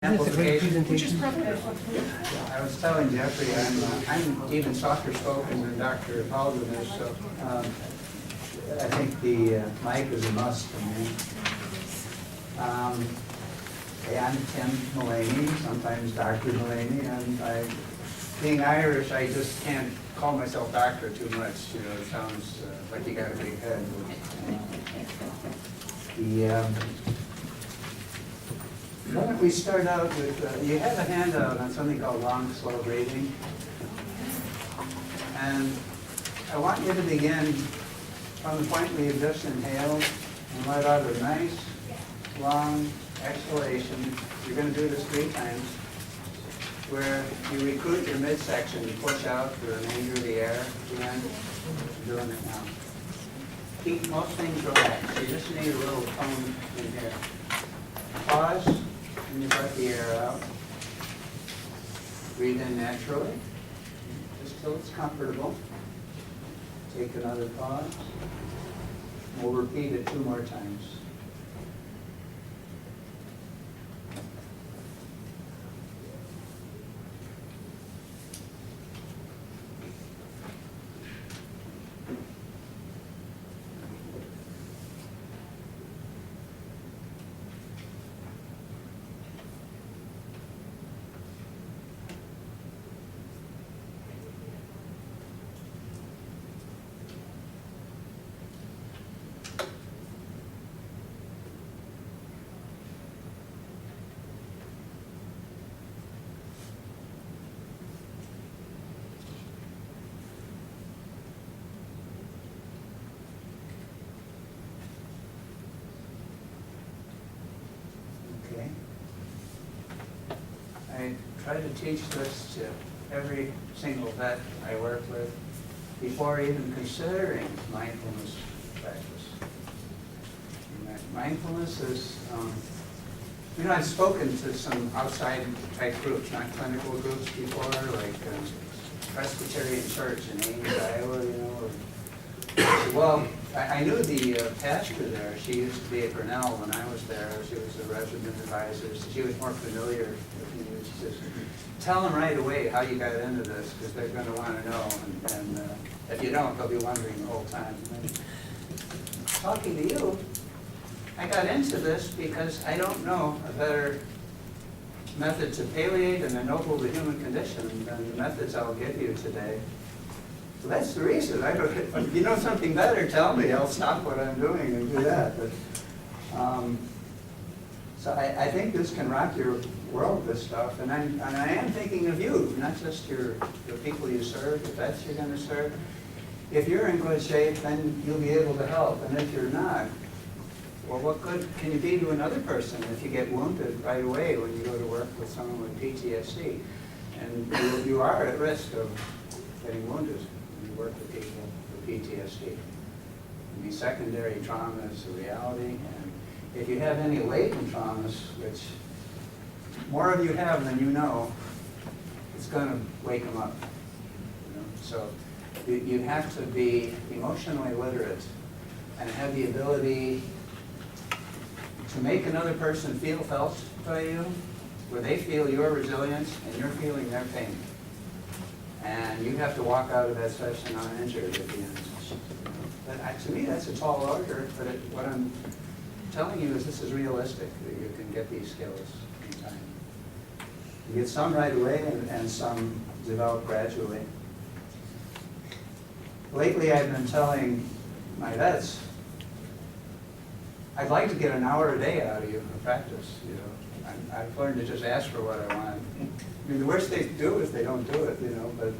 That's a great Amplification. presentation. I was telling Jeffrey, I'm even softer spoken than Dr. Halden is, so I think the mic is a must for me. Hey, I'm Tim Mulaney, sometimes Dr. Mulaney, and being Irish, I just can't call myself doctor too much, you know, it sounds like you got a big head. Why don't we start out with, you have a handout on something called long, slow breathing. And I want you to begin from the point where you just inhaled and let out a nice, long exhalation. You're going to do this 3 times, where you recruit your midsection, you push out the remainder of the air at the end. I'm doing it now. Keep most things relaxed. You just need a little tone in here. Pause. And you let the air out. Breathe in naturally, just till it's comfortable. Take another pause. We'll repeat it 2 more times. Okay. I try to teach this to every single vet I work with before even considering mindfulness practice. Mindfulness is, you know, I've spoken to some outside type groups, not clinical groups before, like Presbyterian Church in Ames, Iowa, you know, or well, I knew the pastor there. She used to be at Grinnell when I was there. She was a resident advisor. So she was more familiar with me. She says, tell them right away how you got into this, because they're going to want to know. And if you don't, they'll be wondering the whole time. And talking to you, I got into this because I don't know a better method to palliate and ennoble the human condition than the methods I'll give you today. So that's the reason. If you know something better, tell me. I'll stop what I'm doing and do that. But, so I think this can rock your world, this stuff. And I am thinking of you, not just the people you serve, the vets you're going to serve. If you're in good shape, then you'll be able to help. And if you're not, well, what good can you be to another person if you get wounded right away when you go to work with someone with PTSD? And you are at risk of getting wounded. Work with people with PTSD. I mean, secondary trauma is a reality, and if you have any latent traumas, which more of you have than you know, it's going to wake them up. You know? So you have to be emotionally literate and have the ability to make another person feel felt by you, where they feel your resilience and you're feeling their pain. And you have to walk out of that session uninjured at the end. But to me, that's a tall order, but what I'm telling you is this is realistic, that you can get these skills in time. You get some right away and some develop gradually. Lately, I've been telling my vets, I'd like to get an hour a day out of you for practice. You know, I've learned to just ask for what I want. I mean, the worst they do is they don't do it, you know, but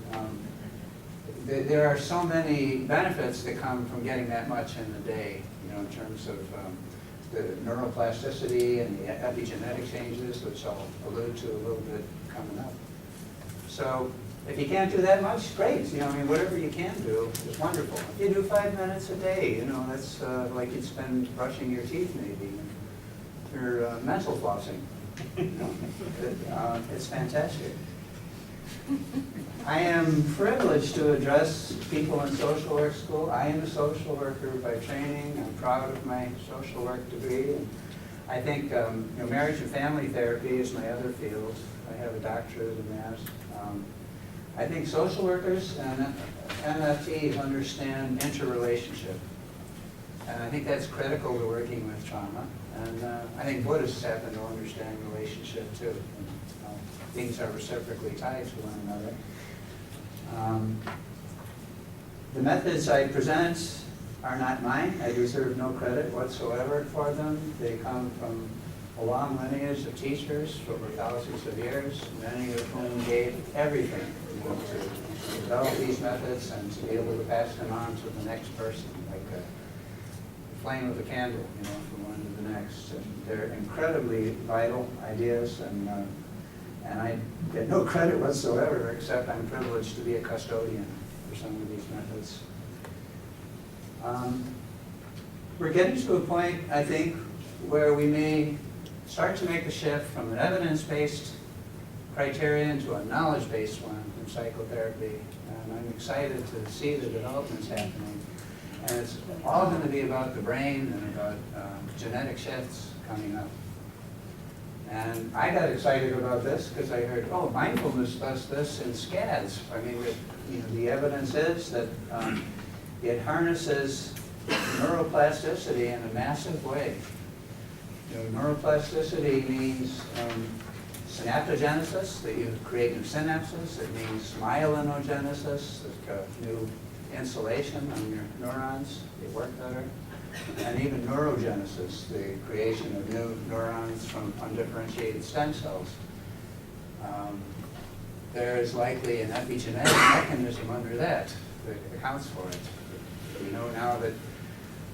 there are so many benefits that come from getting that much in the day, you know, in terms of the neuroplasticity and the epigenetic changes, which I'll allude to a little bit coming up. So if you can't do that much, great. You know, I mean, whatever you can do is wonderful. If you do 5 minutes a day, you know, that's like you'd spend brushing your teeth maybe, or mental flossing. You know, it's fantastic. I am privileged to address people in social work school. I am a social worker by training. I'm proud of my social work degree. And I think marriage and family therapy is my other field. I have a doctorate in that. I think social workers and MFTs understand interrelationship. And I think that's critical to working with trauma. And I think Buddhists happen to understand relationship too. Things are reciprocally tied to one another. The methods I present are not mine. I deserve no credit whatsoever for them. They come from a long lineage of teachers for over thousands of years, many of whom gave everything to develop these methods and to be able to pass them on to the next person, like a flame of a candle, from one to the next. And they're incredibly vital ideas, and I get no credit whatsoever, except I'm privileged to be a custodian for some of these methods. We're getting to a point, I think, where we may start to make a shift from an evidence-based criterion to a knowledge-based one in psychotherapy. And I'm excited to see the developments happening. And it's all going to be about the brain and about genetic shifts coming up. And I got excited about this because I heard, oh, mindfulness does this in SCADs. I mean, the evidence is that it harnesses neuroplasticity in a massive way. Neuroplasticity means synaptogenesis, that you create new synapses. It means myelinogenesis, new insulation on your neurons, they work better. And even neurogenesis, the creation of new neurons from undifferentiated stem cells. There is likely an epigenetic mechanism under that accounts for it. We know now that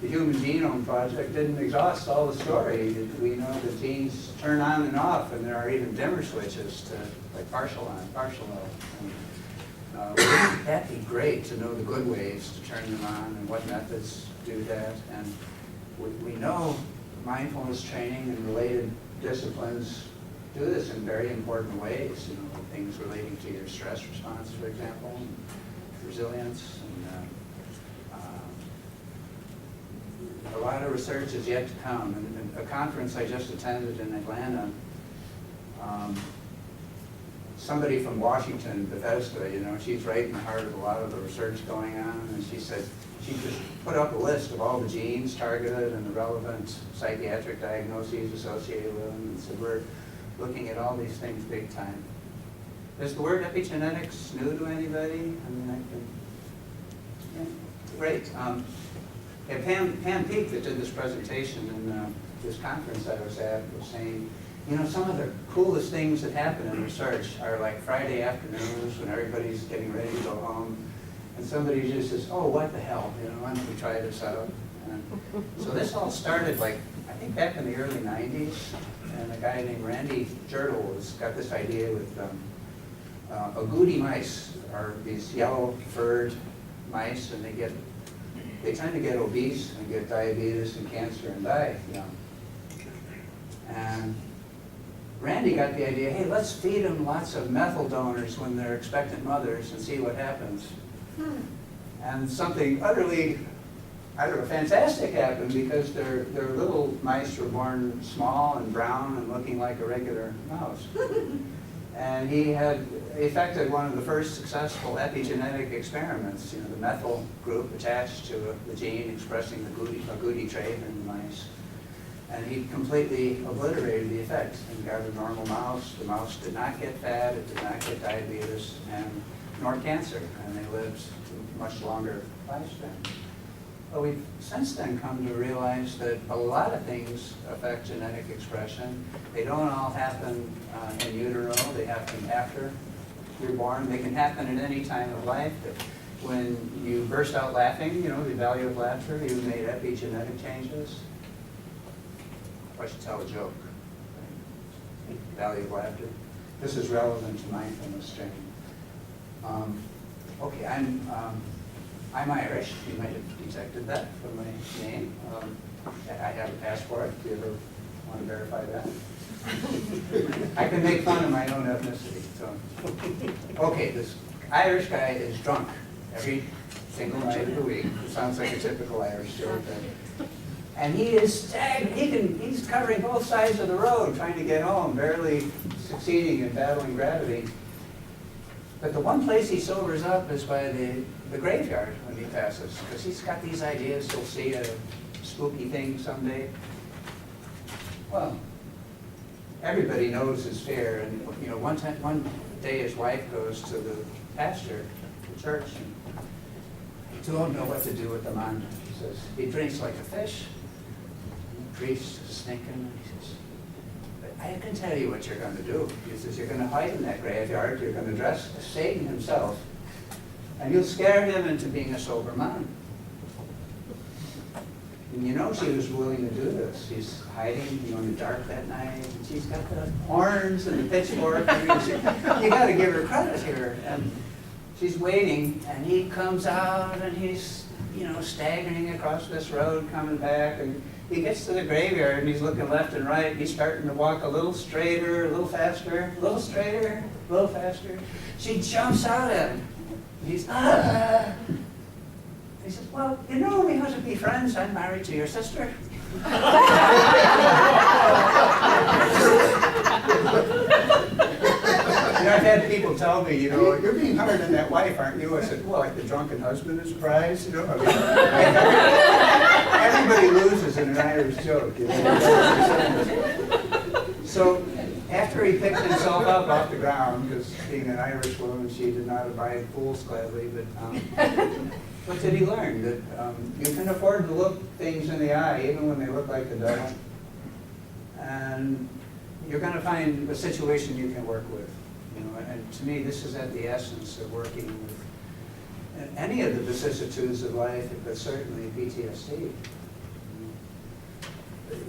the Human Genome Project didn't exhaust all the story. We know that genes turn on and off, and there are even dimmer switches to like partial on, partial off. Wouldn't that be great to know the good ways to turn them on and what methods do that? And we know mindfulness training and related disciplines do this in very important ways. Things relating to your stress response, for example, and resilience. A lot of research is yet to come. And a conference I just attended in Atlanta, somebody from Washington, Bethesda, she's right in the heart of a lot of the research going on, and she said she just put up a list of all the genes targeted and the relevant psychiatric diagnoses associated with them, and said we're looking at all these things big time. Is the word epigenetics new to anybody? Great. Pam Peake, that did this presentation in this conference I was at, was saying, some of the coolest things that happen in research are like Friday afternoons when everybody's getting ready to go home, and somebody just says, oh, what the hell, why don't we try this out? And so this all started I think back in the early 90s, and a guy named Randy Jertle has got this idea with agouti mice, are these yellow furred mice, and they tend to get obese and get diabetes and cancer and die young. And Randy got the idea, hey, let's feed them lots of methyl donors when they're expectant mothers and see what happens. And something utterly, fantastic happened, because their little mice were born small and brown and looking like a regular mouse. And he had effected one of the first successful epigenetic experiments, the methyl group attached to the gene expressing the agouti trait in the mice. And he completely obliterated the effect and got a normal mouse. The mouse did not get fat, it did not get diabetes, nor cancer, and they lived a much longer lifespan. But we've since then come to realize that a lot of things affect genetic expression. They don't all happen in utero, they happen after you're born. They can happen at any time of life. When you burst out laughing, the value of laughter, you've made epigenetic changes. I should tell a joke. Value of laughter. This is relevant to mindfulness training. Okay, I'm Irish. You might have detected that from my name. I have a passport. Do you ever want to verify that? I can make fun of my own ethnicity. So, okay, this Irish guy is drunk every single night of the week. It sounds like a typical Irish joke. And he is he's covering both sides of the road trying to get home, barely succeeding in battling gravity. But the one place he sobers up is by the graveyard when he passes, because he's got these ideas he'll see a spooky thing someday. Well, everybody knows his fear, and you know, one day his wife goes to the pastor, the church, and he don't know what to do with the man. He says, he drinks like a fish. The priest is thinking, and he says, I can tell you what you're going to do. He says, you're going to hide in that graveyard, you're going to dress as Satan himself, and you'll scare him into being a sober man. And you know she was willing to do this. She's hiding, you know, in the dark that night, and she's got the horns and the pitchfork. And you got to give her credit here. And she's waiting, and he comes out, and he's, you know, staggering across this road, coming back, and he gets to the graveyard, and he's looking left and right, and he's starting to walk a little straighter, a little faster, a little straighter, a little faster. She jumps out at him. He's, ah! He says, well, you know, we have to be friends. I'm married to your sister. You know, I've had people tell me, you know, you're being hard on that wife, aren't you? I said, well, like the drunken husband is surprised, you know. I mean, everybody loses in an Irish joke, you know. So after he picked himself up off the ground, because being an Irish woman, she did not abide fools gladly, but what did he learn? That you can afford to look things in the eye, even when they look like the devil. And you're going to find a situation you can work with. You know, and to me, this is at the essence of working with any of the vicissitudes of life, but certainly PTSD.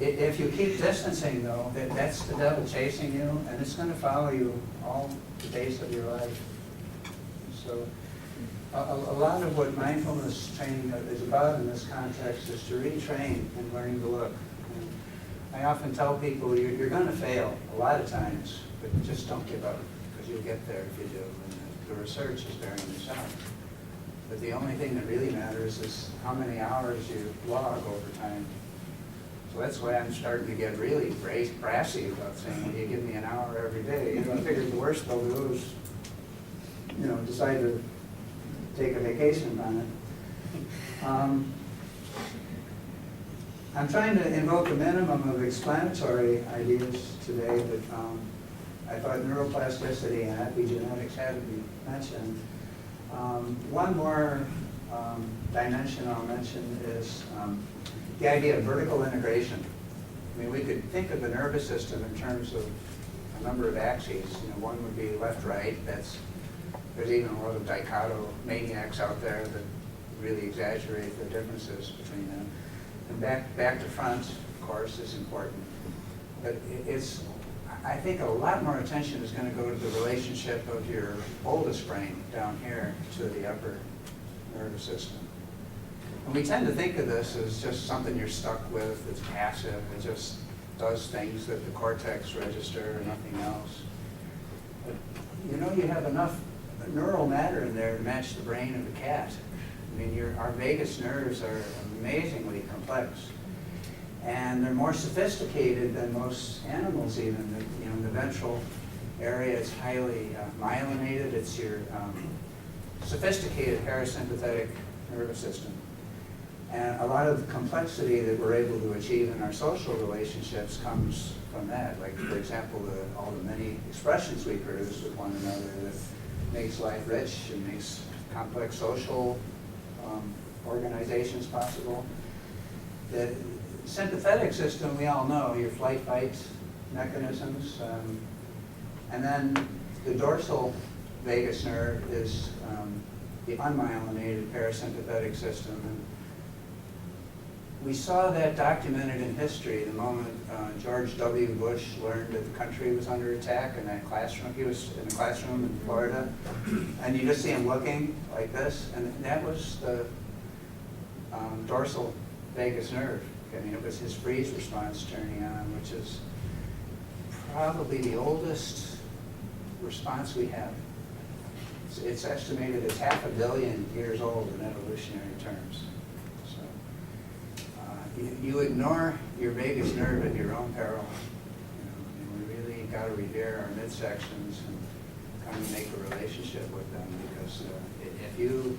If you keep distancing, though, that's the devil chasing you, and it's going to follow you all the days of your life. So a lot of what mindfulness training is about in this context is to retrain in learning to look. And I often tell people you're going to fail a lot of times, but just don't give up, because you'll get there if you do. And the research is bearing this out. But the only thing that really matters is how many hours you log over time. So that's why I'm starting to get really brassy about saying, well, you give me an hour every day. You know, I figured the worst they'll do is, you know, decide to take a vacation on it. I'm trying to invoke a minimum of explanatory ideas today, but I thought neuroplasticity and epigenetics had to be mentioned. One more dimension I'll mention is the idea of vertical integration. I mean, we could think of the nervous system in terms of a number of axes. You know, one would be left-right. There's even a lot of dichotomaniacs out there that really exaggerate the differences between them. And back to front, of course, is important. But I think a lot more attention is going to go to the relationship of your oldest brain down here to the upper nervous system. And we tend to think of this as just something you're stuck with, it's passive, it just does things that the cortex register and nothing else. But you know, you have enough neural matter in there to match the brain of a cat. I mean, our vagus nerves are amazingly complex. And they're more sophisticated than most animals even. You know, in the ventral area, it's highly myelinated. It's your sophisticated parasympathetic nervous system. And a lot of the complexity that we're able to achieve in our social relationships comes from that. Like, for example, all the many expressions we produce with one another that makes life rich and makes complex social organizations possible. The sympathetic system, we all know, your flight-fight mechanisms. And then the dorsal vagus nerve is the unmyelinated parasympathetic system. And we saw that documented in history the moment George W. Bush learned that the country was under attack in that classroom. He was in a classroom in Florida, and you just see him looking like this, and that was the dorsal vagus nerve. I mean, it was his freeze response turning on, which is probably the oldest response we have. It's estimated as 500 million years old in evolutionary terms. So you ignore your vagus nerve at your own peril. And we really got to revere our midsections and kind of make a relationship with them, because if you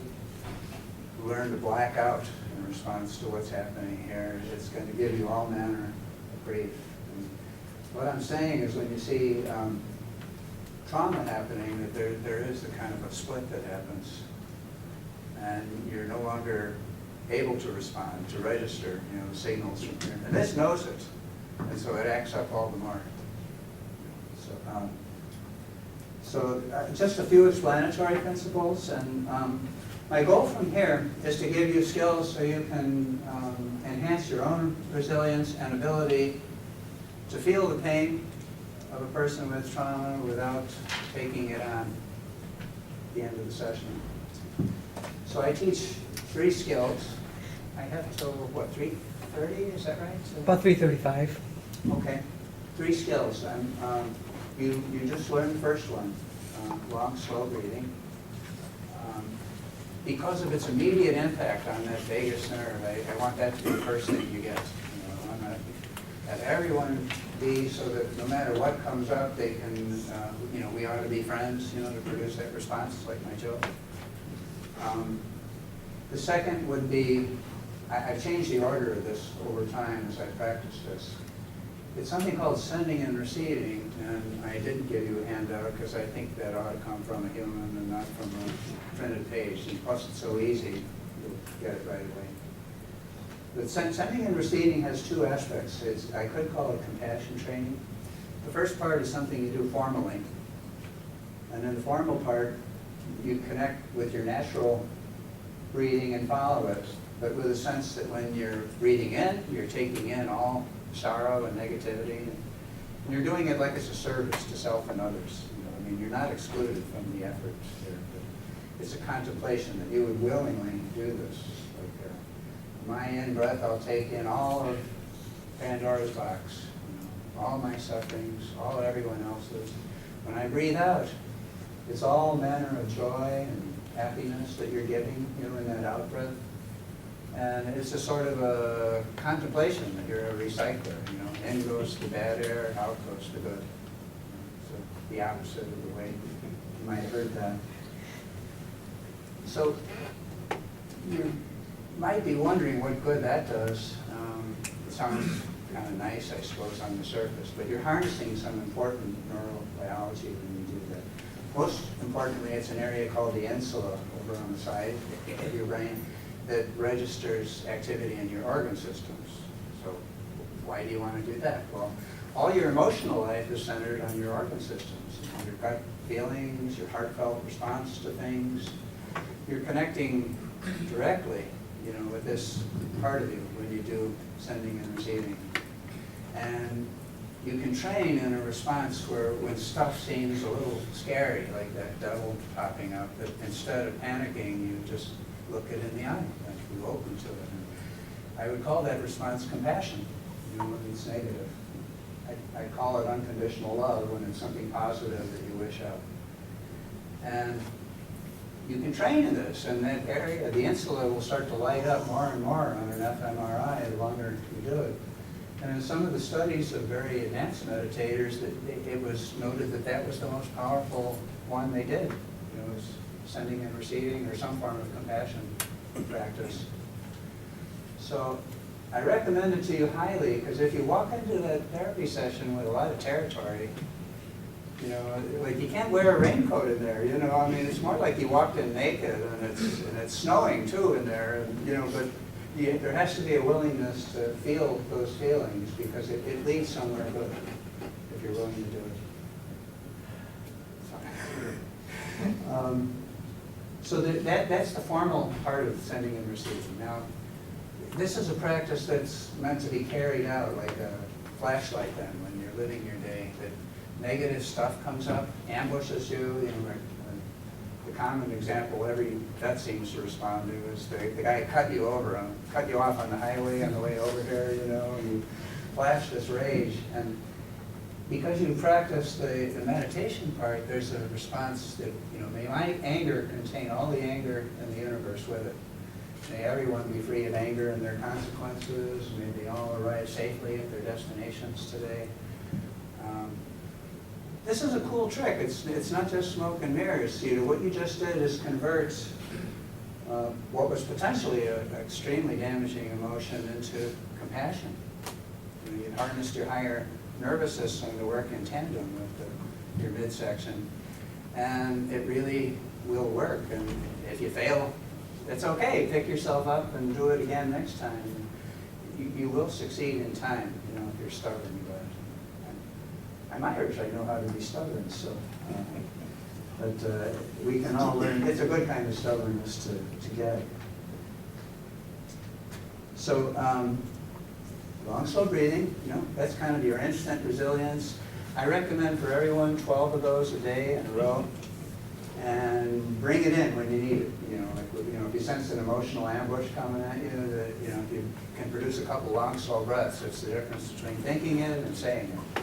learn to black out in response to what's happening here, it's going to give you all manner of grief. And what I'm saying is, when you see trauma happening, that there is a kind of a split that happens, and you're no longer able to respond, to register, the signals from here. And this knows it, and so it acts up all the more. So just a few explanatory principles, and my goal from here is to give you skills so you can enhance your own resilience and ability to feel the pain of a person with trauma without taking it on at the end of the session. So I teach 3 skills. I have till, what, 3:30, is that right? About 3:35. Okay, 3 skills. You just learned the first one, long, slow breathing. Because of its immediate impact on that vagus nerve, I want that to be the first thing you get. I want to have everyone be so that no matter what comes up, they can, we ought to be friends, to produce that response, like my joke. The second would be, I've changed the order of this over time as I practice this. It's something called sending and receiving, and I didn't give you a handout because I think that ought to come from a human and not from a printed page. And plus, it's so easy, you'll get it right away. But sending and receiving has 2 aspects. I could call it compassion training. The first part is something you do formally. And in the formal part, you connect with your natural breathing and follow it, but with a sense that when you're breathing in, you're taking in all sorrow and negativity, and you're doing it like it's a service to self and others. You're not excluded from the effort here, but it's a contemplation that you would willingly do this. Like my in-breath, I'll take in all of Pandora's box, all my sufferings, all everyone else's. When I breathe out, it's all manner of joy and happiness that you're giving, in that out-breath. And it's a sort of a contemplation that you're a recycler, In goes the bad air, out goes the good. So the opposite of the way you might have heard that. So you might be wondering what good that does. It sounds kind of nice, I suppose, on the surface, but you're harnessing some important neurobiology when you do that. Most importantly, it's an area called the insula over on the side of your brain that registers activity in your organ systems. So why do you want to do that? Well, all your emotional life is centered on your organ systems, your gut feelings, your heartfelt response to things. You're connecting directly, with this part of you when you do sending and receiving. And you can train in a response where when stuff seems a little scary, like that devil popping up, that instead of panicking, you just look it in the eye, like you open to it. And I would call that response compassion, when it's negative. I call it unconditional love when it's something positive that you wish out. And you can train in this, and that area, the insula, will start to light up more and more on an fMRI the longer you do it. And in some of the studies of very advanced meditators, it was noted that that was the most powerful one they did. It was sending and receiving, or some form of compassion practice. So I recommend it to you highly, because if you walk into that therapy session with a lot of territory, like you can't wear a raincoat in there, it's more like you walked in naked, and it's snowing too in there, but there has to be a willingness to feel those feelings, because it leads somewhere good if you're willing to do it. So that's the formal part of sending and receiving. Now, this is a practice that's meant to be carried out like a flashlight then when you're living your day, that negative stuff comes up, ambushes you. The common example every vet seems to respond to is the guy cut you off on the highway on the way over here, and you flash this rage. And because you practice the meditation part, there's a response that, may my anger contain all the anger in the universe with it. May everyone be free of anger and their consequences. May they all arrive safely at their destinations today. This is a cool trick. It's not just smoke and mirrors. You know, what you just did is convert what was potentially an extremely damaging emotion into compassion. You know, you harnessed your higher nervous system to work in tandem with your midsection, and it really will work. And if you fail, it's okay. Pick yourself up and do it again next time. You will succeed in time, you know, if you're stubborn. I'm Irish, I know how to be stubborn, so. But we can all learn. It's a good kind of stubbornness to get. So long, slow breathing, you know, that's kind of your instant resilience. I recommend for everyone 12 of those a day in a row, and bring it in when you need it. You know, like, you know, if you sense an emotional ambush coming at you, that, you know, if you can produce a couple long, slow breaths, it's the difference between thinking it and saying it.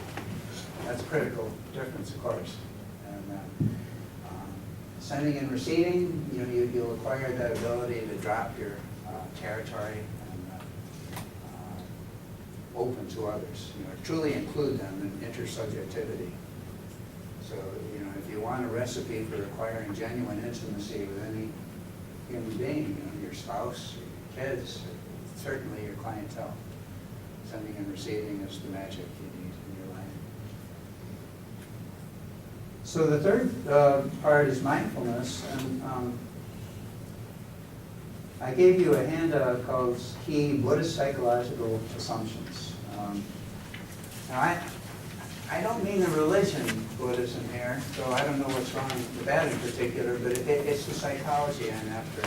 That's a critical difference, of course. And sending and receiving, you know, you'll acquire that ability to drop your territory and open to others. You know, truly include them in intersubjectivity. So, you know, if you want a recipe for acquiring genuine intimacy with any human being, you know, your spouse, your kids, certainly your clientele, sending and receiving is the magic you need in your life. So the third part is mindfulness, and I gave you a handout called Key Buddhist Psychological Assumptions. Now I don't mean the religion Buddhism here, so I don't know what's wrong with that in particular, but it's the psychology I'm after.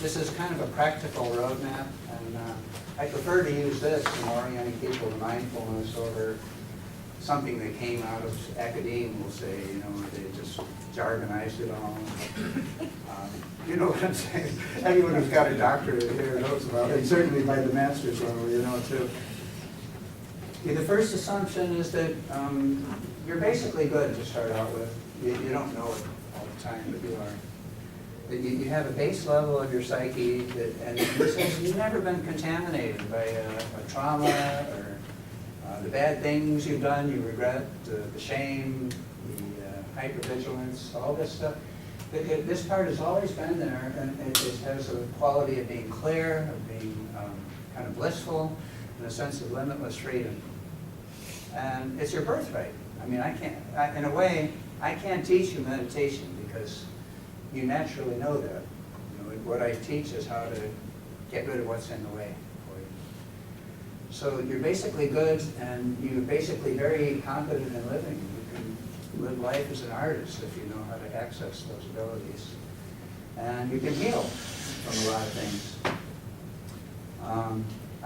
This is kind of a practical roadmap, and I prefer to use this in orienting people to mindfulness over something that came out of academia, we'll say, you know, where they just jargonized it all. You know what I'm saying? Anyone who's got a doctorate here knows about it, and certainly by the master's level, you know, too. Okay, the first assumption is that you're basically good to start out with. You don't know it all the time, but you are. That you have a base level of your psyche, that, and this is, you've never been contaminated by a trauma or the bad things you've done, you regret, the shame, the hypervigilance, all this stuff. This part has always been there, and it has a quality of being clear, of being kind of blissful, and a sense of limitless freedom. And it's your birthright. I mean, in a way, I can't teach you meditation because you naturally know that. You know, what I teach is how to get rid of what's in the way for you. So you're basically good, and you're basically very competent in living. You can live life as an artist if you know how to access those abilities. And you can heal from a lot of things.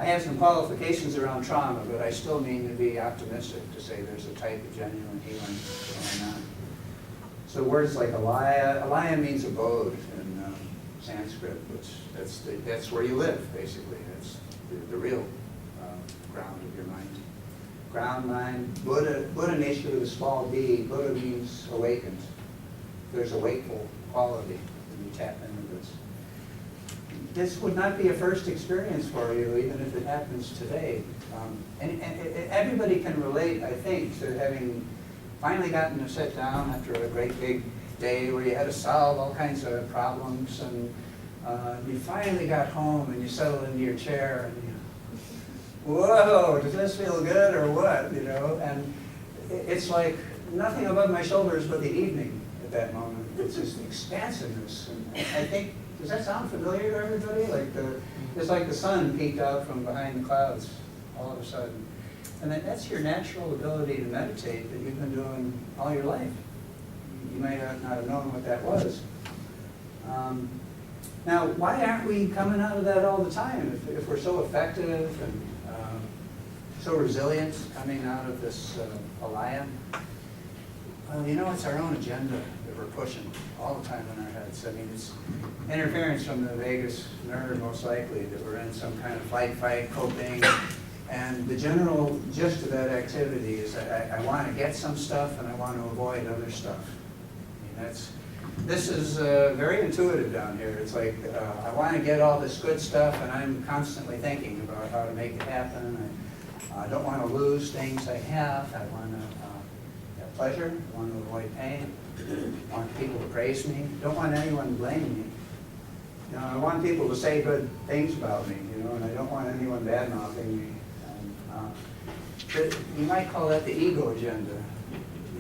I have some qualifications around trauma, but I still mean to be optimistic to say there's a type of genuine healing going on. So words like alaya means abode in Sanskrit, which that's where you live, basically. That's the real ground of your mind. Ground mind. Buddha nature with a small b. Buddha means awakened. There's a wakeful quality when you tap into this. This would not be a first experience for you, even if it happens today. And everybody can relate, I think, to having finally gotten to sit down after a great big day where you had to solve all kinds of problems, and you finally got home and you settled into your chair and whoa, does this feel good or what, you know? And it's like nothing above my shoulders but the evening at that moment. It's just expansiveness. And I think, does that sound familiar to everybody? Like it's like the sun peeked out from behind the clouds all of a sudden. And that's your natural ability to meditate that you've been doing all your life. You may not have known what that was. Now, why aren't we coming out of that all the time if we're so effective and so resilient coming out of this alaya? Well, you know, it's our own agenda that we're pushing all the time in our heads. I mean, it's interference from the vagus nerve, most likely, that we're in some kind of fight, coping. And the general gist of that activity is I want to get some stuff and I want to avoid other stuff. I mean, This is very intuitive down here. It's like I want to get all this good stuff, and I'm constantly thinking about how to make it happen. I don't want to lose things I have. I want to have pleasure. I want to avoid pain. I want people to praise me. Don't want anyone blaming me. You know, I want people to say good things about me, you know, and I don't want anyone bad-mouthing me. And, you might call that the ego agenda.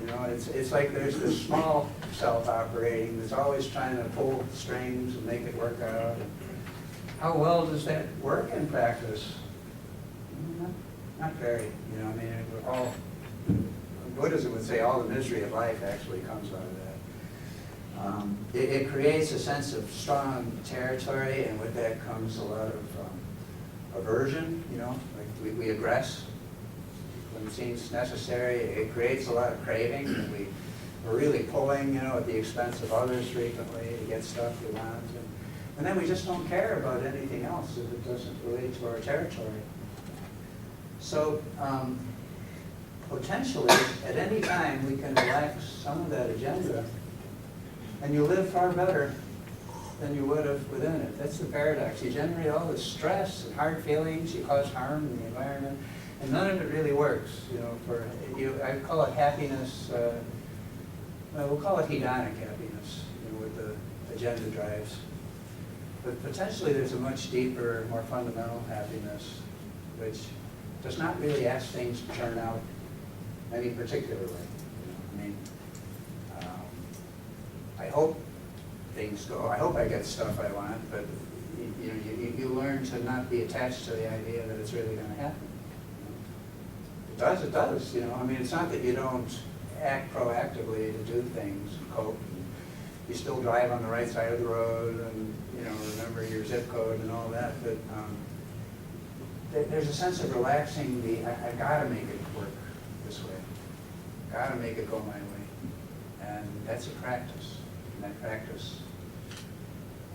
You know, it's like there's this small self operating that's always trying to pull strings and make it work out. How well does that work in practice? Not very. You know, I mean, we're all, Buddhism would say all the misery of life actually comes out of that. It creates a sense of strong territory, and with that comes a lot of aversion, you know, like we aggress when it seems necessary. It creates a lot of craving, and we're really pulling, you know, at the expense of others frequently to get stuff we want. And then we just don't care about anything else if it doesn't relate to our territory. So potentially, at any time, we can relax some of that agenda, and you live far better than you would have within it. That's the paradox. You generate all this stress and hard feelings, you cause harm in the environment, and none of it really works. You know, for you, I call it happiness. We'll call it hedonic happiness, you know, with the agenda drives. But potentially, there's a much deeper, more fundamental happiness, which does not really ask things to turn out any particular way. You know, I mean, I hope things go. I hope I get stuff I want, but you know, you learn to not be attached to the idea that it's really going to happen. It does. It does. You know, I mean, it's not that you don't act proactively to do things, cope. You still drive on the right side of the road, and you know, remember your zip code and all that. But there's a sense of relaxing. I got to make it work this way. Got to make it go my way, and that's a practice. And that practice,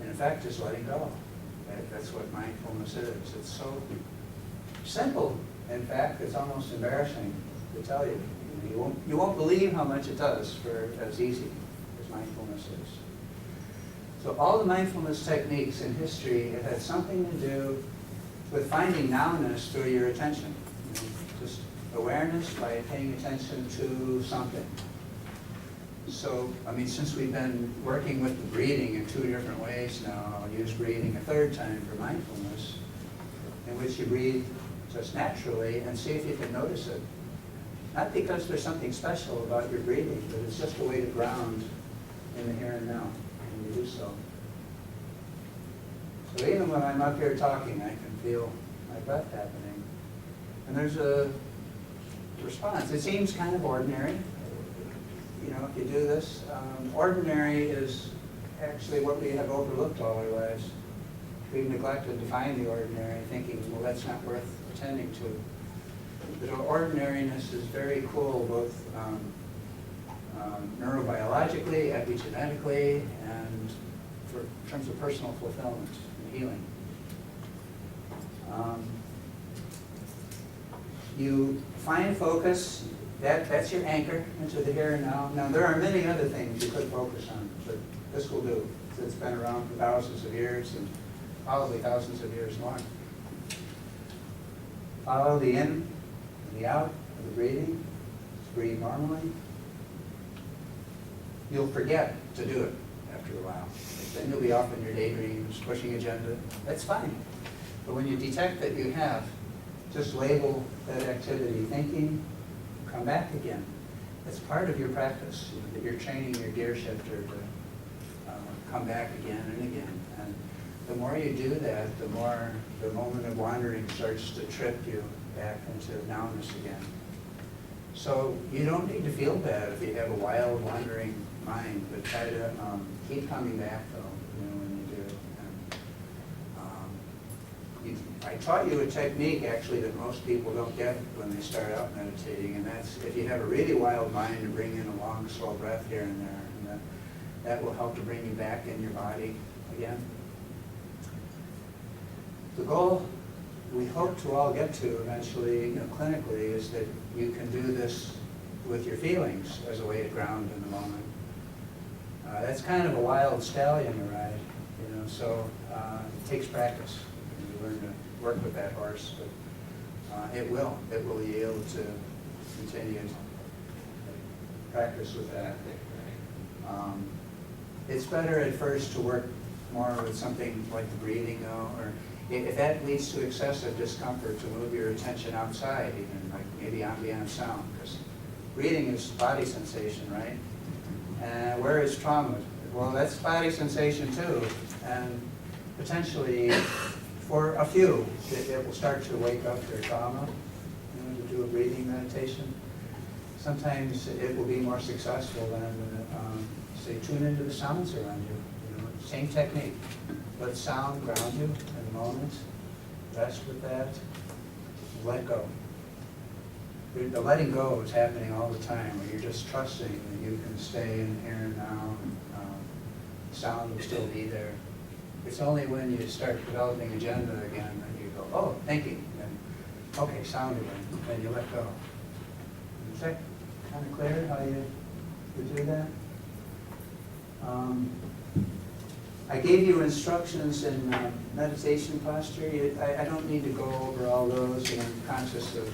in effect, is letting go. That's what mindfulness is. It's so simple. In fact, it's almost embarrassing to tell you. You won't believe how much it does for as easy as mindfulness is. So all the mindfulness techniques in history have had something to do with finding nowness through your attention. You know, just awareness by paying attention to something. So, I mean, since we've been working with the breathing in two different ways now, I'll use breathing a third time for mindfulness, in which you breathe just naturally and see if you can notice it. Not because there's something special about your breathing, but it's just a way to ground in the here and now, and you do so. So even when I'm up here talking, I can feel my breath happening. And there's a response. It seems kind of ordinary. You know, if you do this, ordinary is actually what we have overlooked all our lives. We've neglected to find the ordinary, thinking, well, that's not worth attending to. But ordinariness is very cool, both neurobiologically, epigenetically, and in terms of personal fulfillment and healing. You find focus. That's your anchor into the here and now. Now, there are many other things you could focus on, but this will do. It's been around for thousands of years, and probably thousands of years more. Follow the in and the out of the breathing. Just breathe normally. You'll forget to do it after a while. Then you'll be off in your daydreams, pushing agenda. That's fine. But when you detect that you have, just label that activity thinking. Come back again. It's part of your practice, you know, that you're training your gear shifter to come back again and again. And the more you do that, the more the moment of wandering starts to trip you back into nowness again. So you don't need to feel bad if you have a wild, wandering mind, but try to keep coming back, though, you know, when you do. I taught you a technique, actually, that most people don't get when they start out meditating, and that's if you have a really wild mind, to bring in a long, slow breath here and there, and that will help to bring you back in your body again. The goal we hope to all get to eventually, you know, clinically, is that you can do this with your feelings as a way to ground in the moment. That's kind of a wild stallion to ride, you know, so it takes practice. You learn to work with that horse, but it will yield to continued practice with that. It's better at first to work more with something like the breathing though, or if that leads to excessive discomfort, to move your attention outside, even like maybe ambient sound, because breathing is body sensation, right? And where is trauma? Well, that's body sensation too, and potentially for a few, it will start to wake up their trauma, you know, to do a breathing meditation. Sometimes it will be more successful than, say, tune into the sounds around you. You know, same technique. Let sound ground you in the moment. Rest with that. Let go. The letting go is happening all the time, where you're just trusting that you can stay in here and now. Sound will still be there. It's only when you start developing agenda again that you go, oh, thinking, and okay, sound again, then you let go. Is that kind of clear how you do that? I gave you instructions in meditation posture. I don't need to go over all those, and I'm conscious of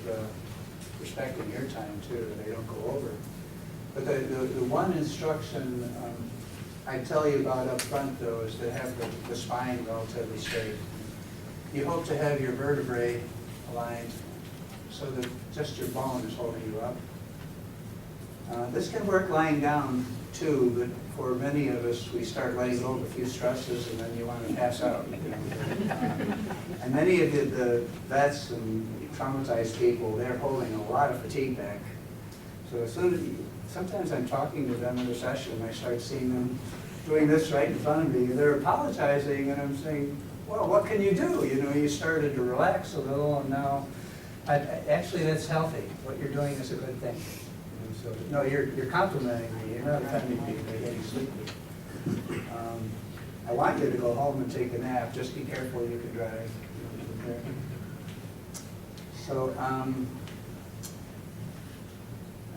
respecting your time too, they don't go over. But the one instruction I tell you about up front though is to have the spine relatively straight. You hope to have your vertebrae aligned so that just your bone is holding you up. This can work lying down too, but for many of us, we start letting go of a few stresses and then you want to pass out. And many of the vets and traumatized people, they're holding a lot of fatigue back. So as soon as sometimes I'm talking to them in a session, I start seeing them doing this right in front of me. They're apologizing, and I'm saying, well, what can you do? You know, you started to relax a little, and now, actually, that's healthy. What you're doing is a good thing. And so, no, you're complimenting me. You're not telling me you're getting sleepy. I want you to go home and take a nap. Just be careful you can drive. So,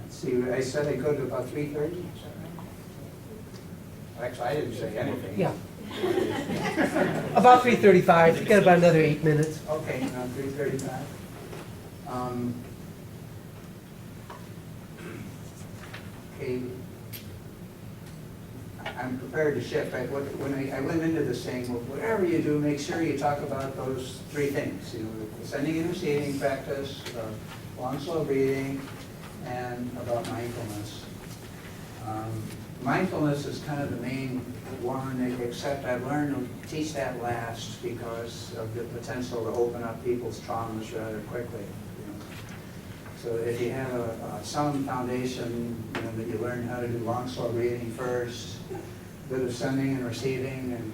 let's see. I said I go to about 3:30. Actually, I didn't say anything. Yeah. About 3:35. You got about another 8 minutes. Okay, now 3:35. Okay. I'm prepared to shift. When I went into this saying, well, whatever you do, make sure you talk about those three things. You know, the ascending and receding practice, long, slow breathing, and about mindfulness. Mindfulness is kind of the main one, except I've learned to teach that last because of the potential to open up people's traumas rather quickly. You know. So if you have some foundation, you know, that you learn how to do long, slow breathing first, a bit of sending and receiving, and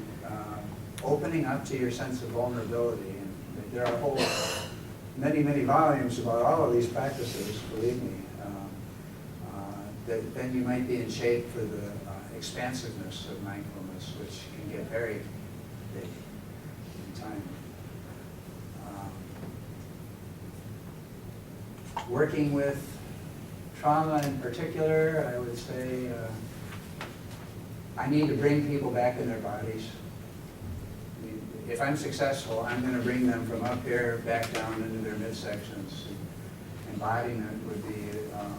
opening up to your sense of vulnerability. And there are many, many volumes about all of these practices, believe me. Then you might be in shape for the expansiveness of mindfulness, which can get very big in time. Working with trauma in particular, I would say I need to bring people back in their bodies. I mean, if I'm successful, I'm going to bring them from up here back down into their midsections. Embodiment would be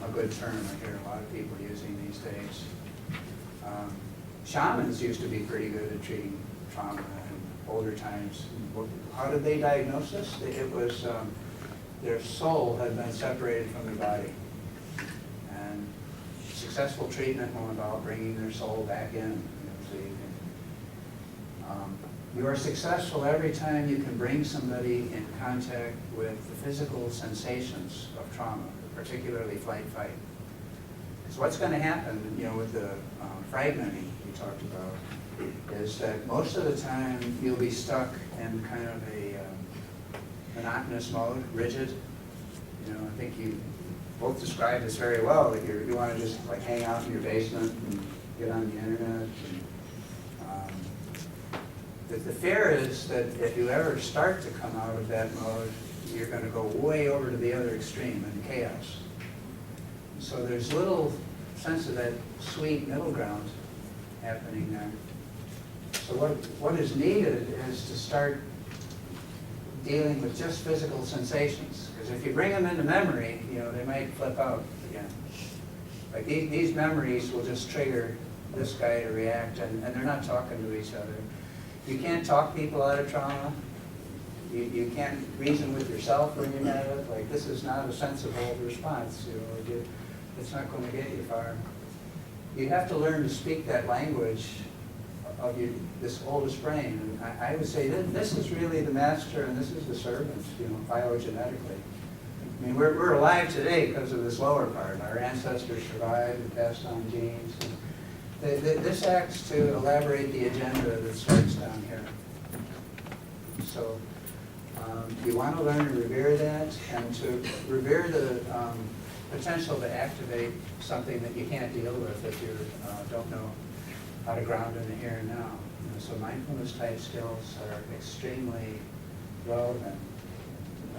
a good term I hear a lot of people using these days. Shamans used to be pretty good at treating trauma in older times. How did they diagnose this? It was their soul had been separated from their body. And successful treatment went about bringing their soul back in. You know, so you are successful every time you can bring somebody in contact with the physical sensations of trauma, particularly flight-fight. So what's going to happen, you know, with the fragmenting you talked about, is that most of the time you'll be stuck in kind of a monotonous mode, rigid. You know, I think you both described this very well, that you want to just like hang out in your basement and get on the internet. And, the fear is that if you ever start to come out of that mode, you're going to go way over to the other extreme in chaos. So there's little sense of that sweet middle ground. happening there. So what is needed is to start dealing with just physical sensations. Because if you bring them into memory, they might flip out again. Like these memories will just trigger this guy to react, and they're not talking to each other. You can't talk people out of trauma. You can't reason with yourself when you have it. Like, this is not a sensible response. It's not going to get you far. You have to learn to speak that language of this oldest brain. And I would say that this is really the master and this is the servant, phylogenetically. I mean, we're alive today because of this lower part. Our ancestors survived and passed on genes. And this acts to elaborate the agenda that starts down here. So you want to learn to revere that and to revere the potential to activate something that you can't deal with if you don't know how to ground in the here and now. So mindfulness type skills are extremely relevant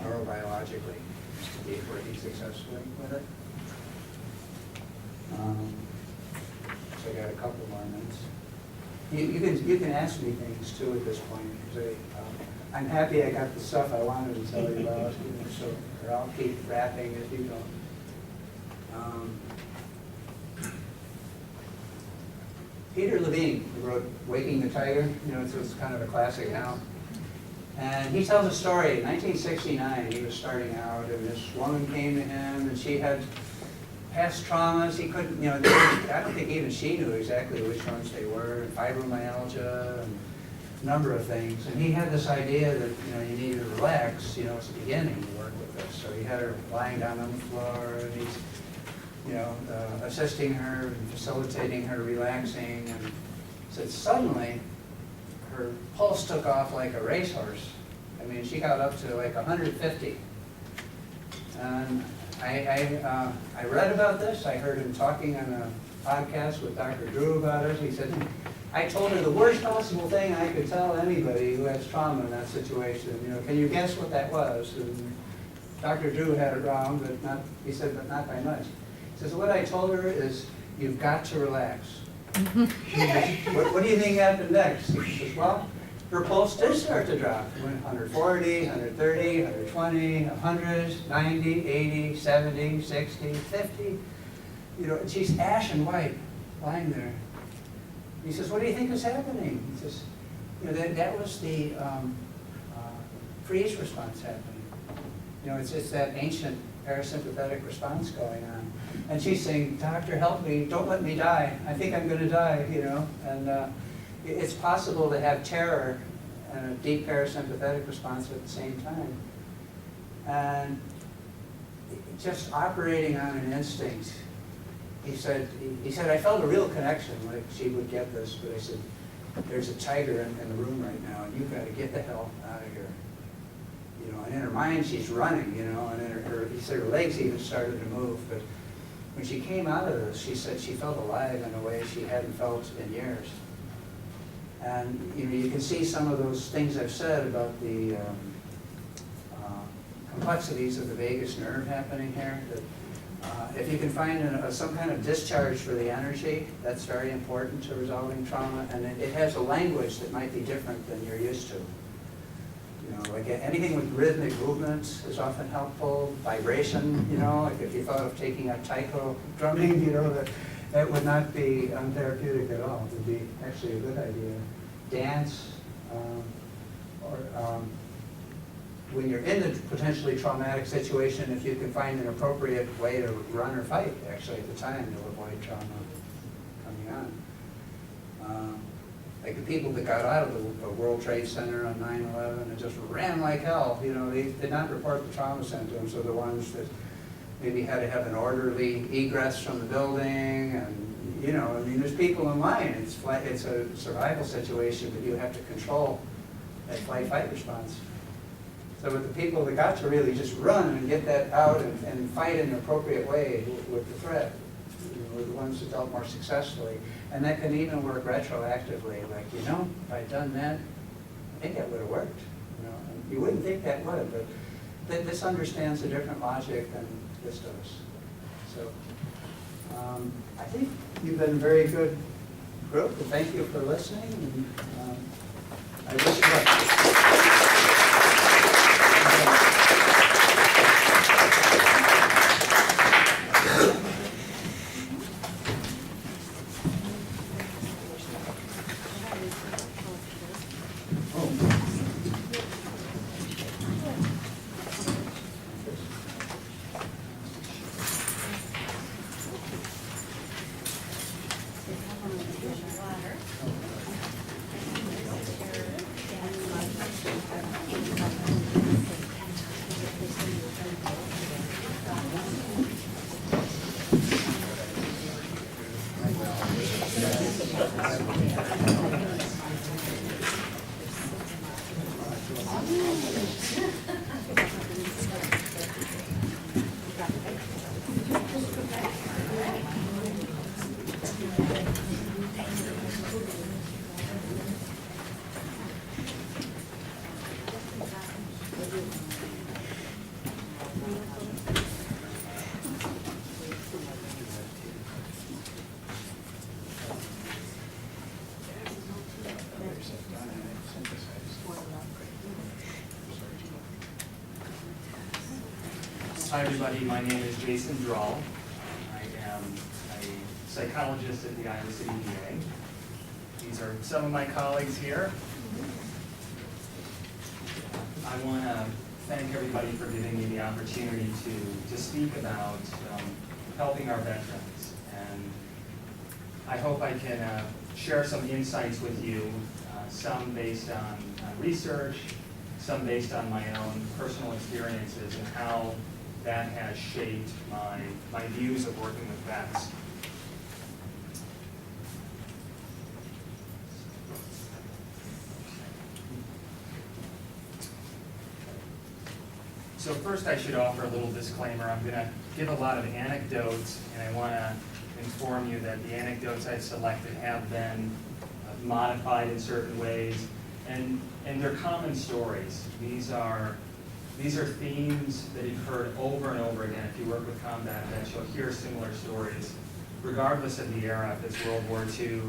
neurobiologically to be working successfully with it. So I got a couple more minutes. You can ask me things too at this point. I'm happy I got the stuff I wanted to tell you about, or I'll keep rapping if you don't. Peter Levine, who wrote Waking the Tiger, it's kind of a classic now. And he tells a story. In 1969, he was starting out, and this woman came to him, and she had past traumas. He couldn't, I don't think even she knew exactly which ones they were, fibromyalgia, and a number of things. And he had this idea that, you need to relax, it's the beginning to work with this. So he had her lying down on the floor, and he's, assisting her and facilitating her relaxing. And said suddenly, her pulse took off like a racehorse. I mean, she got up to like 150. And I read about this. I heard him talking on a podcast with Dr. Drew about it. He said, I told her the worst possible thing I could tell anybody who has trauma in that situation. Can you guess what that was? And Dr. Drew had it wrong, but not, he said, but not by much. He says, what I told her is, you've got to relax. What do you think happened next? He says, well, her pulse did start to drop. It went 140, 130, 120, 100, 90, 80, 70, 60, 50. And she's ashen white, lying there. He says, what do you think is happening? He says, that was the freeze response happening. It's that ancient parasympathetic response going on. And she's saying, doctor, help me, don't let me die. I think I'm going to die, And it's possible to have terror and a deep parasympathetic response at the same time. And just operating on an instinct. He said, I felt a real connection, like she would get this, but I said, there's a tiger in the room right now, and you've got to get the hell out of here. And in her mind, she's running, and in he said her legs even started to move, but when she came out of this, she said she felt alive in a way she hadn't felt in years. And, you can see some of those things I've said about the complexities of the vagus nerve happening here, that if you can find some kind of discharge for the energy, that's very important to resolving trauma, and it has a language that might be different than you're used to. Like anything with rhythmic movement is often helpful. Vibration, like if you thought of taking up taiko drumming, that would not be untherapeutic at all. It would be actually a good idea. Dance, or when you're in a potentially traumatic situation, if you can find an appropriate way to run or fight, actually at the time, you'll avoid trauma coming on. Like the people that got out of the World Trade Center on 9/11 and just ran like hell, they did not report the trauma symptoms. So the ones that maybe had to have an orderly egress from the building, and there's people in line. It's a survival situation, but you have to control that flight-fight response. So with the people that got to really just run and get that out and fight in an appropriate way with the threat, were the ones that dealt more successfully. And that can even work retroactively, like, if I'd done that, I think that would have worked. And you wouldn't think that would, but this understands a different logic than this does. So I think you've been very good group, and thank you for listening. And, I wish you luck. Hi everybody, my name is Jason Drall. I am a psychologist at the Iowa City VA. These are some of my colleagues here. I want to thank everybody for giving me the opportunity to speak about helping our veterans. And I hope I can share some insights with you, some based on research, some based on my own personal experiences and how that has shaped my views of working with vets. So first I should offer a little disclaimer. I'm going to give a lot of anecdotes, and I want to inform you that the anecdotes I've selected have been modified in certain ways, and they're common stories. These are themes that you've heard over and over again. If you work with combat vets, you'll hear similar stories, regardless of the era, if it's World War II,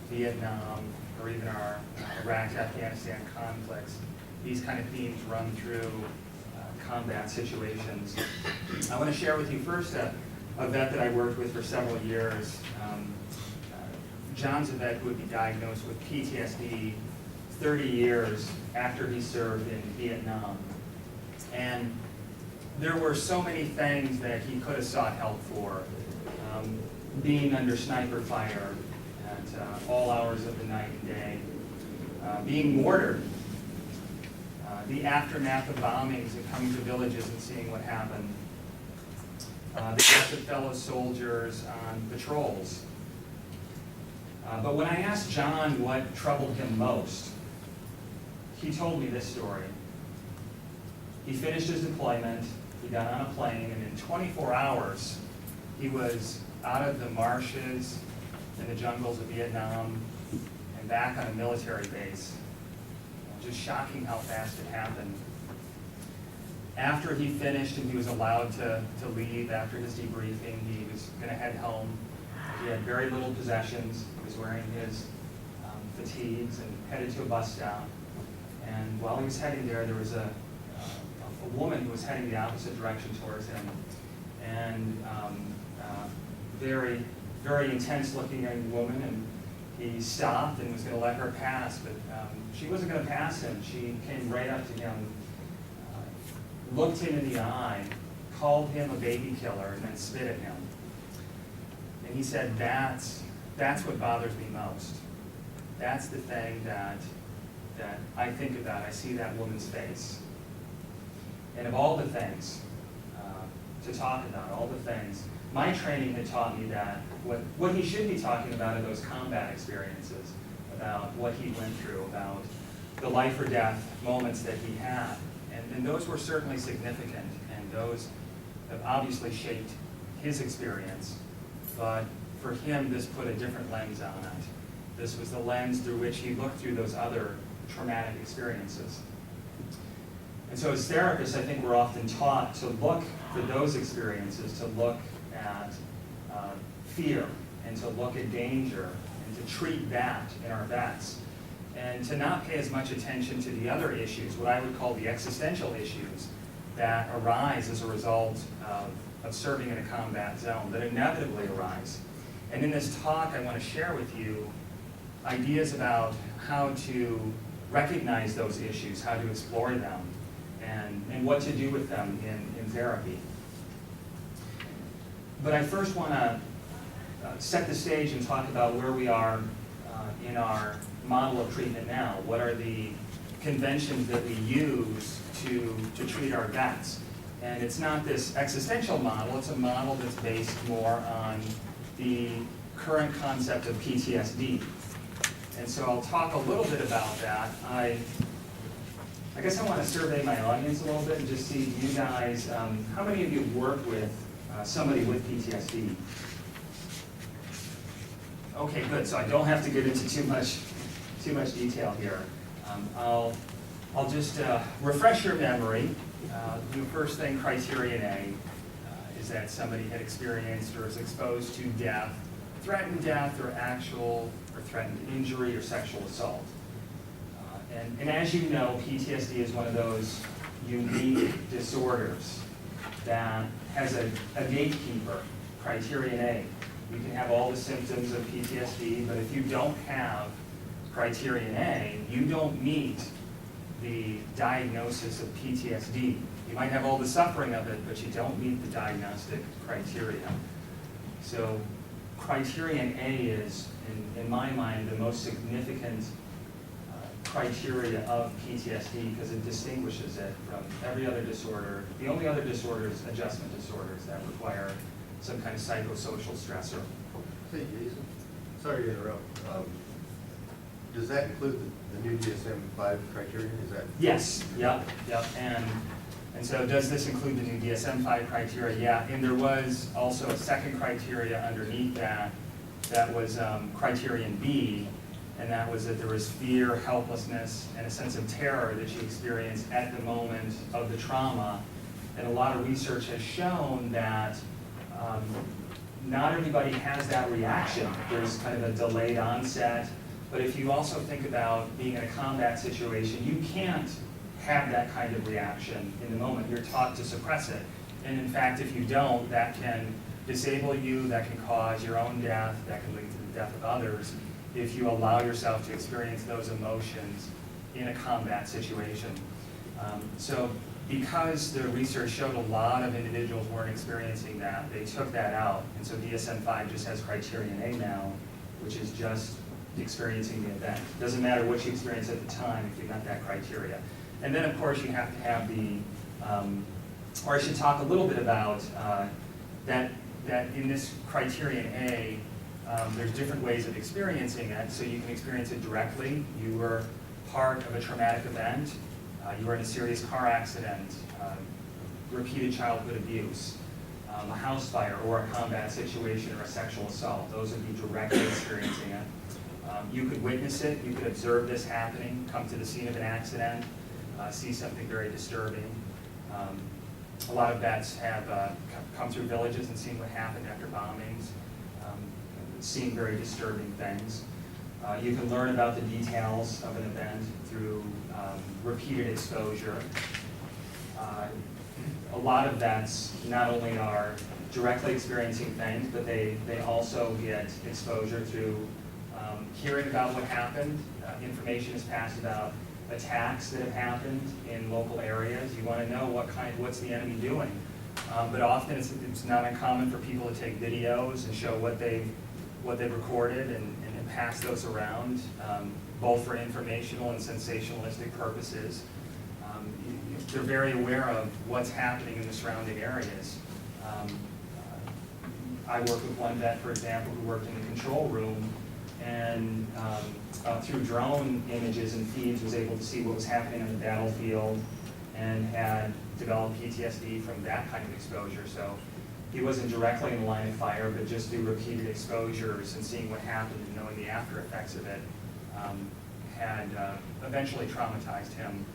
Vietnam, or even our Iraq, Afghanistan conflicts. These kind of themes run through combat situations. I want to share with you first a vet that I worked with for several years. John's a vet who would be diagnosed with PTSD 30 years after he served in Vietnam. And there were so many things that he could have sought help for. Being under sniper fire at all hours of the night and day. Being mortared. The aftermath of bombings and coming to villages and seeing what happened. The death of fellow soldiers on patrols. But when I asked John what troubled him most, he told me this story. He finished his deployment, he got on a plane, and in 24 hours, he was out of the marshes and the jungles of Vietnam and back on a military base. Just shocking how fast it happened. After he finished and he was allowed to leave after his debriefing, he was going to head home. He had very little possessions. He was wearing his fatigues and headed to a bus stop. And while he was heading there, there was a woman who was heading the opposite direction towards him. And very, very intense looking young woman. And he stopped and was going to let her pass, but she wasn't going to pass him. She came right up to him, looked him in the eye, called him a baby killer, and then spit at him. And he said, that's what bothers me most. That's the thing that I think about. I see that woman's face. And of all the things to talk about, all the things, my training had taught me that what he should be talking about are those combat experiences, about what he went through, about the life or death moments that he had. And those were certainly significant, and those have obviously shaped his experience. But for him, this put a different lens on it. This was the lens through which he looked through those other traumatic experiences. And so as therapists, I think we're often taught to look for those experiences, to look at fear, and to look at danger, and to treat that in our vets, and to not pay as much attention to the other issues, what I would call the existential issues that arise as a result of serving in a combat zone, that inevitably arise. And in this talk, I want to share with you ideas about how to recognize those issues, how to explore them, and what to do with them in therapy. But I first want to set the stage and talk about where we are in our model of treatment now. What are the conventions that we use to treat our vets? And it's not this existential model, it's a model that's based more on the current concept of PTSD. And so I'll talk a little bit about that. I guess I want to survey my audience a little bit and just see you guys, how many of you work with somebody with PTSD? Okay, good, so I don't have to get into too much detail here. I'll just refresh your memory. The first thing, criterion A, is that somebody had experienced or is exposed to death, threatened death, or actual or threatened injury or sexual assault. And as you know, PTSD is one of those unique disorders that has a gatekeeper, criterion A. You can have all the symptoms of PTSD, but if you don't have criterion A, you don't meet the diagnosis of PTSD. You might have all the suffering of it, but you don't meet the diagnostic criteria. So criterion A is, in my mind, the most significant criteria of PTSD because it distinguishes it from every other disorder. The only other disorders, adjustment disorders, that require some kind of psychosocial stressor. Hey, Jason, sorry to interrupt. Does that include the new DSM-5 criteria? Is that? Yes, yep. And so does this include the new DSM-5 criteria? Yeah, and there was also a second criteria underneath that was criterion B, and that was that there was fear, helplessness, and a sense of terror that you experienced at the moment of the trauma. And a lot of research has shown that not everybody has that reaction. There's kind of a delayed onset. But if you also think about being in a combat situation, you can't have that kind of reaction in the moment. You're taught to suppress it. And in fact, if you don't, that can disable you, that can cause your own death, that can lead to the death of others if you allow yourself to experience those emotions in a combat situation. So because the research showed a lot of individuals weren't experiencing that, they took that out. And so DSM-5 just has criterion A now, which is just experiencing the event. It doesn't matter what you experience at the time if you've got that criteria. And then of course you have to have the, or I should talk a little bit about that in this criterion A, there's different ways of experiencing it. So you can experience it directly. You were part of a traumatic event. You were in a serious car accident, repeated childhood abuse, a house fire, or a combat situation, or a sexual assault. Those would be directly experiencing it. You could witness it, you could observe this happening, come to the scene of an accident, see something very disturbing. A lot of vets have come through villages and seen what happened after bombings, seen very disturbing things. You can learn about the details of an event through repeated exposure. A lot of vets not only are directly experiencing things, but they also get exposure through hearing about what happened. Information is passed about attacks that have happened in local areas. You want to know what's the enemy doing. But often it's not uncommon for people to take videos and show what they've recorded and pass those around, both for informational and sensationalistic purposes. They're very aware of what's happening in the surrounding areas. I work with one vet, for example, who worked in the control room and through drone images and feeds was able to see what was happening on the battlefield and had developed PTSD from that kind of exposure. So he wasn't directly in the line of fire, but just through repeated exposures and seeing what happened and knowing the after effects of it had eventually traumatized him.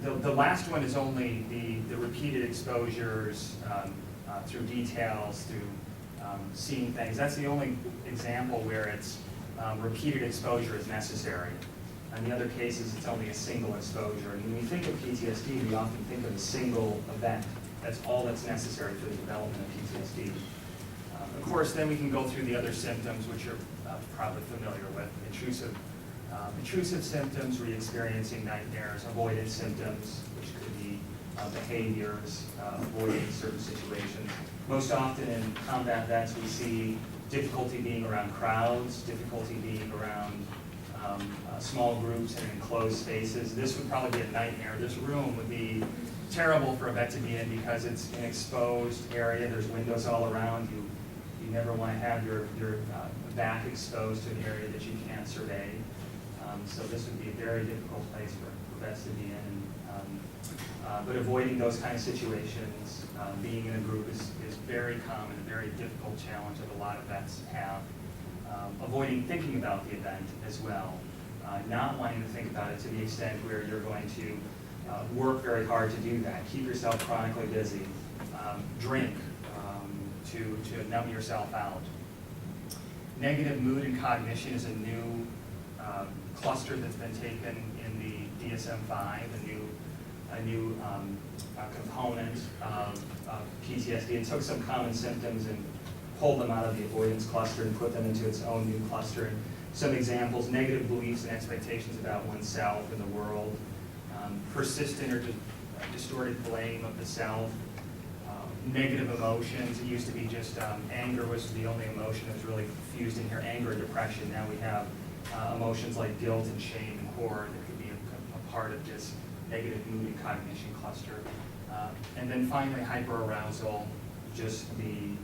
The last one is only the repeated exposures through details, through seeing things. That's the only example where it's repeated exposure is necessary. In the other cases, it's only a single exposure. And when we think of PTSD, we often think of a single event. That's all that's necessary for the development of PTSD. Of course, then we can go through the other symptoms, which you're probably familiar with. Intrusive symptoms, re-experiencing nightmares, avoidance symptoms, which could be behaviors, avoiding certain situations. Most often in combat vets, we see difficulty being around crowds, difficulty being around small groups and enclosed spaces. This would probably be a nightmare. This room would be terrible for a vet to be in because it's an exposed area. There's windows all around you. You never want to have your back exposed to an area that you can't survey. So this would be a very difficult place for vets to be in. But avoiding those kind of situations, being in a group is very common, a very difficult challenge that a lot of vets have. Avoiding thinking about the event as well. Not wanting to think about it to the extent where you're going to work very hard to do that. Keep yourself chronically busy. Drink to numb yourself out. Negative mood and cognition is a new cluster that's been taken in the DSM-5, a new component of PTSD. It took some common symptoms and pulled them out of the avoidance cluster and put them into its own new cluster. And some examples: negative beliefs and expectations about oneself and the world, persistent or distorted blame of the self, negative emotions. It used to be just anger was the only emotion that was really fused in here, anger and depression. Now we have emotions like guilt and shame and horror that could be a part of this negative mood and cognition cluster. And then finally, hyperarousal, just the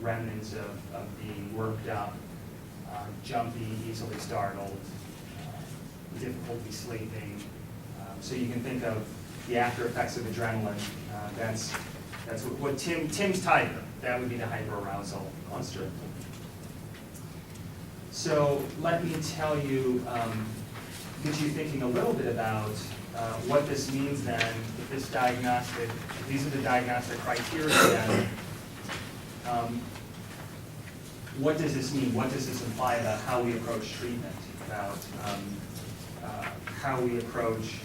remnants of being worked up, jumpy, easily startled, difficulty sleeping. So you can think of the after effects of adrenaline. That's what Tim's tiger, that would be the hyperarousal cluster. So let me tell you, get you thinking a little bit about what this means then, if this diagnostic, if these are the diagnostic criteria then, what does this mean? What does this imply about how we approach treatment, about how we approach